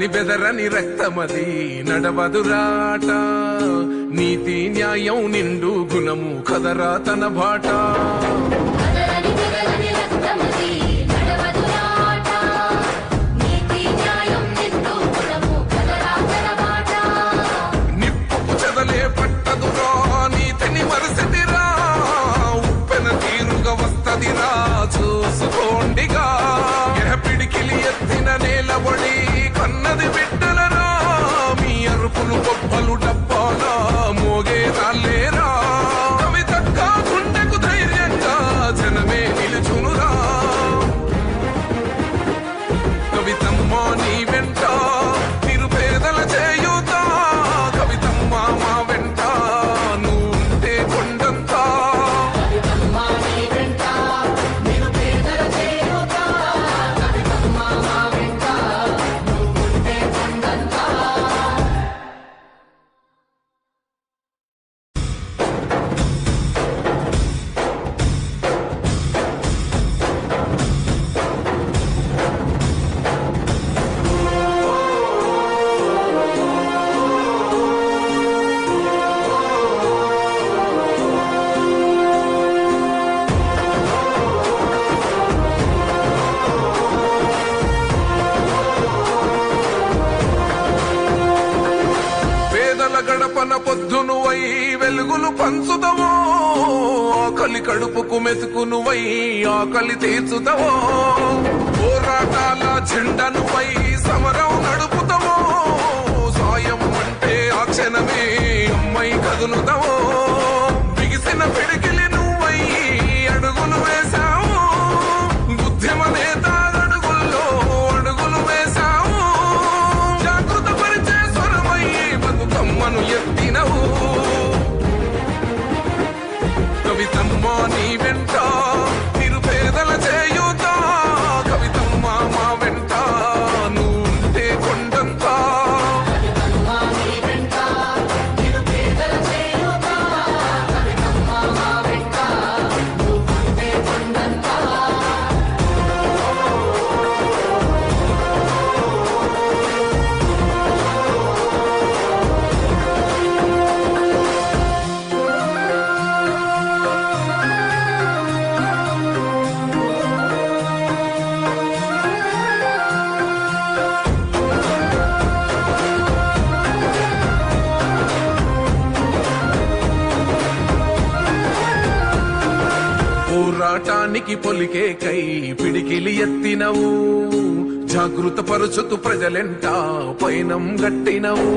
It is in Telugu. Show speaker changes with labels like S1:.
S1: చెదరని బెదరని రక్తమది నడవదురాట నీతి న్యాయం నిండు గుణము కదరా తన బాట నిప్పుకు చెదలే పట్టదురా నీతిని మరసతిరా ఉప్పెన తీరుగా వస్తదిరా చూసుకోండిగా పిడికిలి ఎత్తిన నేలబడి కన్నది బిడ్డలరా మీ అరుపులు గొప్పలు డబ్బాలా మోగే రాలేరా కవితక్క గుండెకు ధైర్యంగా జనమే నిలుచునురా కవితమ్మ నీ వెంట నిరుపేదల చేయూత కవితమ్మ మా వెంట నువ్వుంటే కొండంతా గడపన పొద్దునువై వెలుగులు పంచుతవో ఆకలి కడుపుకు మెతుకునువై ఆకలి తీర్చుతవో పోరాటాల జెండనువై సమరం నడుపుతవో సాయం అంటే ఆ క్షణమే అమ్మై కదులుతవో బిగిసిన పిడికిలి నువ్వై అడుగులు వేశావు ఉద్యమ నేత అడుగుల్లో అడుగులు వేశావు జాగృత పరిచే స్వరమై బతుకమ్మను ఎత్తినవు కవితమ్మ నీ వెంట నిరుపేదల చేయూత కవితమ్మ మా వెంట నువ్వుంటే కొండంతా పోరాటానికి పొలికే కై పిడికిలి ఎత్తినవు జాగృత పరుచుతూ ప్రజలెంట పైనం గట్టినవు